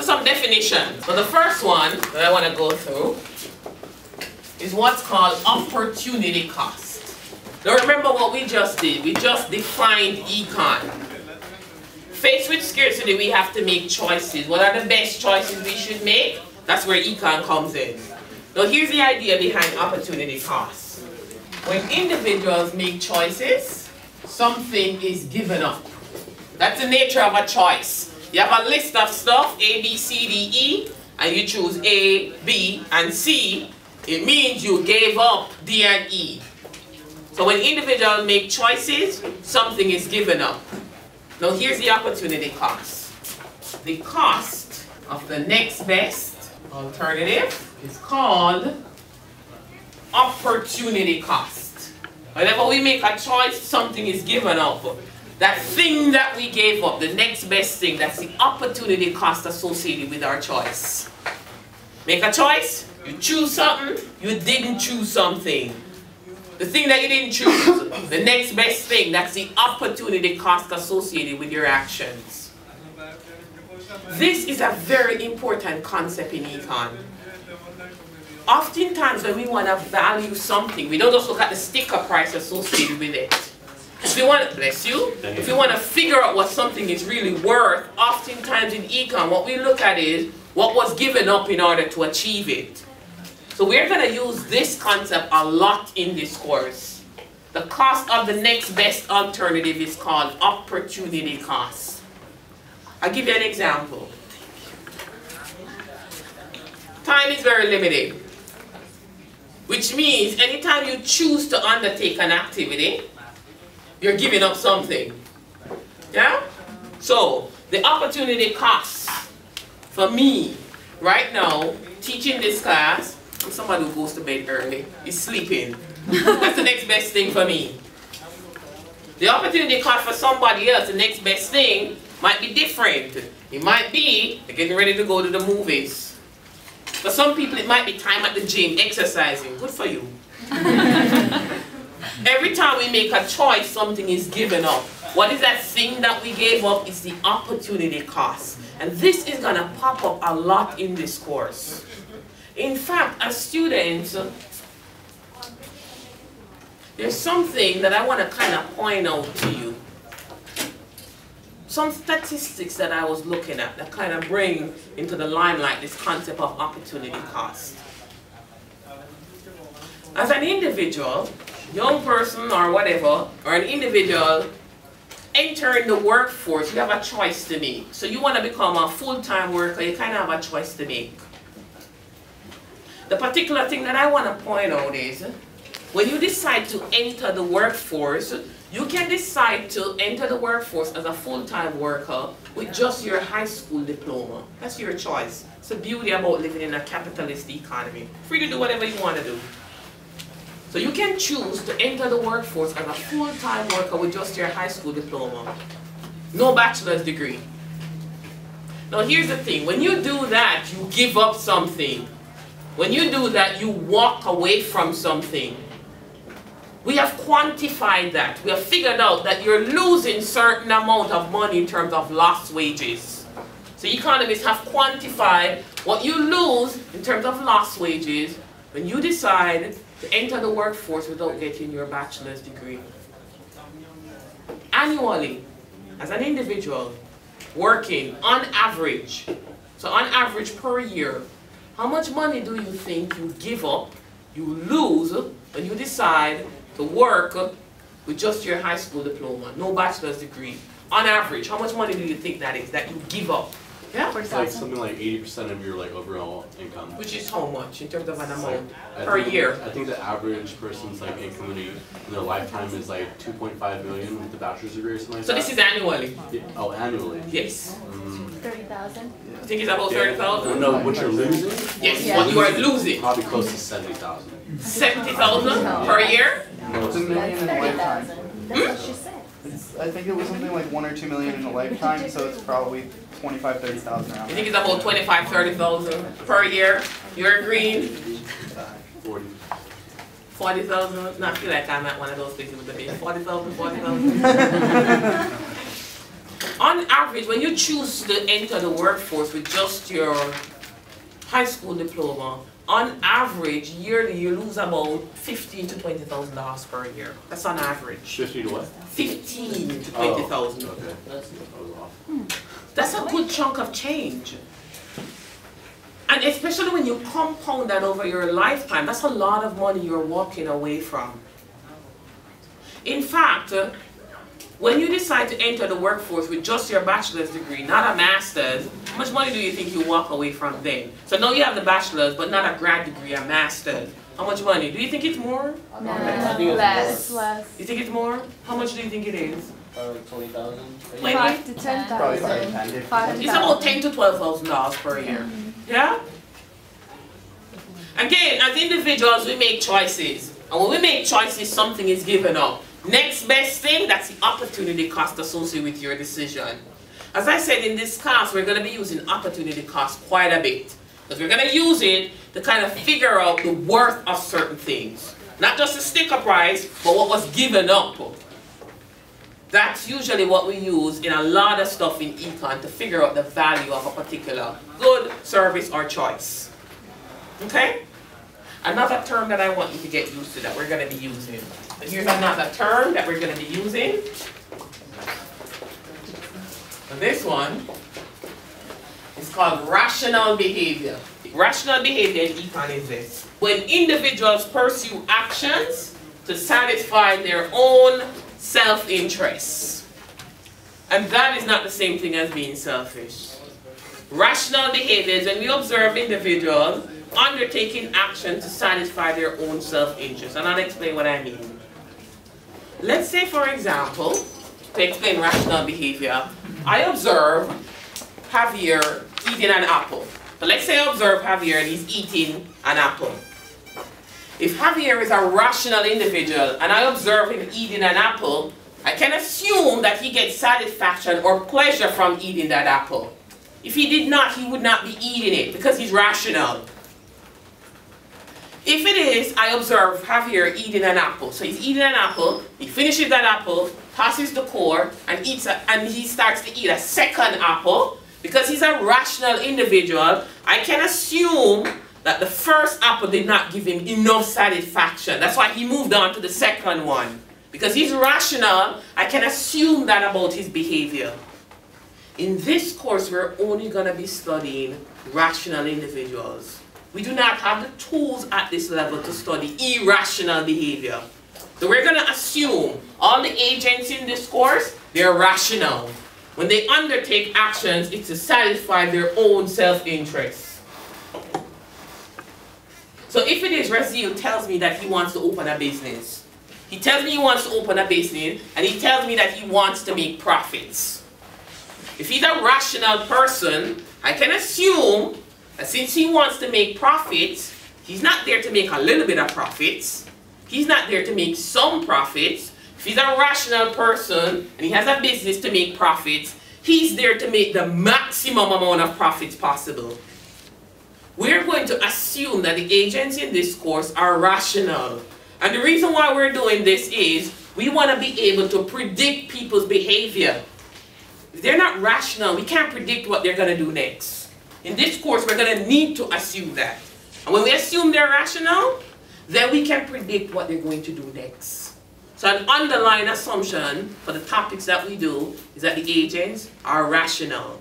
some definitions. So the first one that I want to go through is what's called opportunity cost. Now remember what we just did. We just defined econ. Faced with scarcity, we have to make choices. What are the best choices we should make? That's where econ comes in. Now here's the idea behind opportunity cost. When individuals make choices, something is given up. That's the nature of a choice. You have a list of stuff, A, B, C, D, E, and you choose A, B, and C. It means you gave up D and E. So when individuals make choices, something is given up. Now here's the opportunity cost. The cost of the next best alternative is called opportunity cost. Whenever we make a choice, something is given up. That thing that we gave up, the next best thing, that's the opportunity cost associated with our choice. Make a choice, you choose something, you didn't choose something. The thing that you didn't choose, the next best thing, that's the opportunity cost associated with your actions. This is a very important concept in econ. Oftentimes when we want to value something, we don't just look at the sticker price associated with it. If we want to, bless you, if we want to figure out what something is really worth, oftentimes in econ, what we look at is what was given up in order to achieve it. So we're going to use this concept a lot in this course. The cost of the next best alternative is called opportunity cost. I'll give you an example. Time is very limited, which means anytime you choose to undertake an activity, you're giving up something. Yeah? So, the opportunity cost for me right now, teaching this class, somebody who goes to bed early is sleeping. That's the next best thing for me. The opportunity cost for somebody else, the next best thing, might be different. It might be they're getting ready to go to the movies. For some people, it might be time at the gym, exercising. Good for you. Every time we make a choice, something is given up. What is that thing that we gave up? It's the opportunity cost. And this is going to pop up a lot in this course. In fact, as students, there's something that I want to kind of point out to you. Some statistics that I was looking at that kind of bring into the limelight this concept of opportunity cost. As an individual, young person or whatever, or an individual entering the workforce, you have a choice to make. So you want to become a full-time worker, you kind of have a choice to make. The particular thing that I want to point out is, when you decide to enter the workforce, you can decide to enter the workforce as a full-time worker with just your high school diploma. That's your choice. It's the beauty about living in a capitalist economy. Free to do whatever you want to do. So you can choose to enter the workforce as a full-time worker with just your high school diploma. No bachelor's degree. Now here's the thing. When you do that, you give up something. When you do that, you walk away from something. We have quantified that. We have figured out that you're losing certain amount of money in terms of lost wages. So economists have quantified what you lose in terms of lost wages when you decide to enter the workforce without getting your bachelor's degree. Annually, as an individual, working on average, so on average per year, how much money do you think you give up, you lose, when you decide to work with just your high school diploma, no bachelor's degree? On average, how much money do you think that is, that you give up? Yeah? It's like something like 80% of your overall income. Which is how much in terms of an amount per year? I think the average person's income in their lifetime is like 2.5 million with the bachelor's degree or something like that. So this is annually? Yeah. Oh, annually? Yes. 30,000. You think it's about 30,000? No, what you're losing? Yes, what you are losing. Probably close to 70,000. 70,000 per year? No, it's $1 million in a lifetime. That's what she said. I think it was something like 1 or 2 million in a lifetime, so it's probably 25, 30,000 around. You think it's about 25, 30,000 per year? You're agreeing? 40. 40,000? No, I feel like I'm at one of those places with the base. 40,000, 40,000. On average, when you choose to enter the workforce with just your high school diploma, on average, yearly you lose about $15,000 to $20,000 per year. That's on average. 50 to what? 15 to 20,000. Oh, okay. That was off. That's a good chunk of change. And especially when you compound that over your lifetime, that's a lot of money you're walking away from. In fact, when you decide to enter the workforce with just your bachelor's degree, not a master's, how much money do you think you walk away from then? So now you have the bachelor's, but not a grad degree, a master's. How much money? Do you think it's more? No, less. You think it's more? How much do you think it is? Like 20,000. 5 to 10,000. Probably 5 to 10. 5 to It's about $10,000 to $12,000 per year. Yeah? Again, as individuals, we make choices. And when we make choices, something is given up. Next best thing, that's the opportunity cost associated with your decision. As I said, in this class, we're going to be using opportunity cost quite a bit. Because we're going to use it to kind of figure out the worth of certain things. Not just the sticker price, but what was given up. That's usually what we use in a lot of stuff in econ to figure out the value of a particular good, service, or choice. Okay? Another term that I want you to get used to that we're going to be using. And here's another term that we're going to be using. And this one is called rational behavior. Rational behavior in econ is this: when individuals pursue actions to satisfy their own self-interests. And that is not the same thing as being selfish. Rational behavior is when we observe individuals undertaking action to satisfy their own self-interest. And I'll explain what I mean. Let's say, for example, to explain rational behavior, I observe Javier eating an apple. But let's say I observe Javier and he's eating an apple. If Javier is a rational individual and I observe him eating an apple, I can assume that he gets satisfaction or pleasure from eating that apple. If he did not, he would not be eating it because he's rational. If it is, I observe Javier eating an apple. So he's eating an apple, he finishes that apple, passes the core, and he starts to eat a second apple. Because he's a rational individual, I can assume that the first apple did not give him enough satisfaction. That's why he moved on to the second one. Because he's rational, I can assume that about his behavior. In this course, we're only going to be studying rational individuals. We do not have the tools at this level to study irrational behavior. So we're going to assume all the agents in this course, they're rational. When they undertake actions, it's to satisfy their own self-interest. So if it is, Raziel tells me that he wants to open a business. He tells me he wants to open a business, and he tells me that he wants to make profits. If he's a rational person, I can assume that since he wants to make profits, he's not there to make a little bit of profits. He's not there to make some profits. If he's a rational person and he has a business to make profits, he's there to make the maximum amount of profits possible. We're going to assume that the agents in this course are rational. And the reason why we're doing this is we want to be able to predict people's behavior. If they're not rational, we can't predict what they're going to do next. In this course, we're going to need to assume that. And when we assume they're rational, then we can predict what they're going to do next. So an underlying assumption for the topics that we do is that the agents are rational.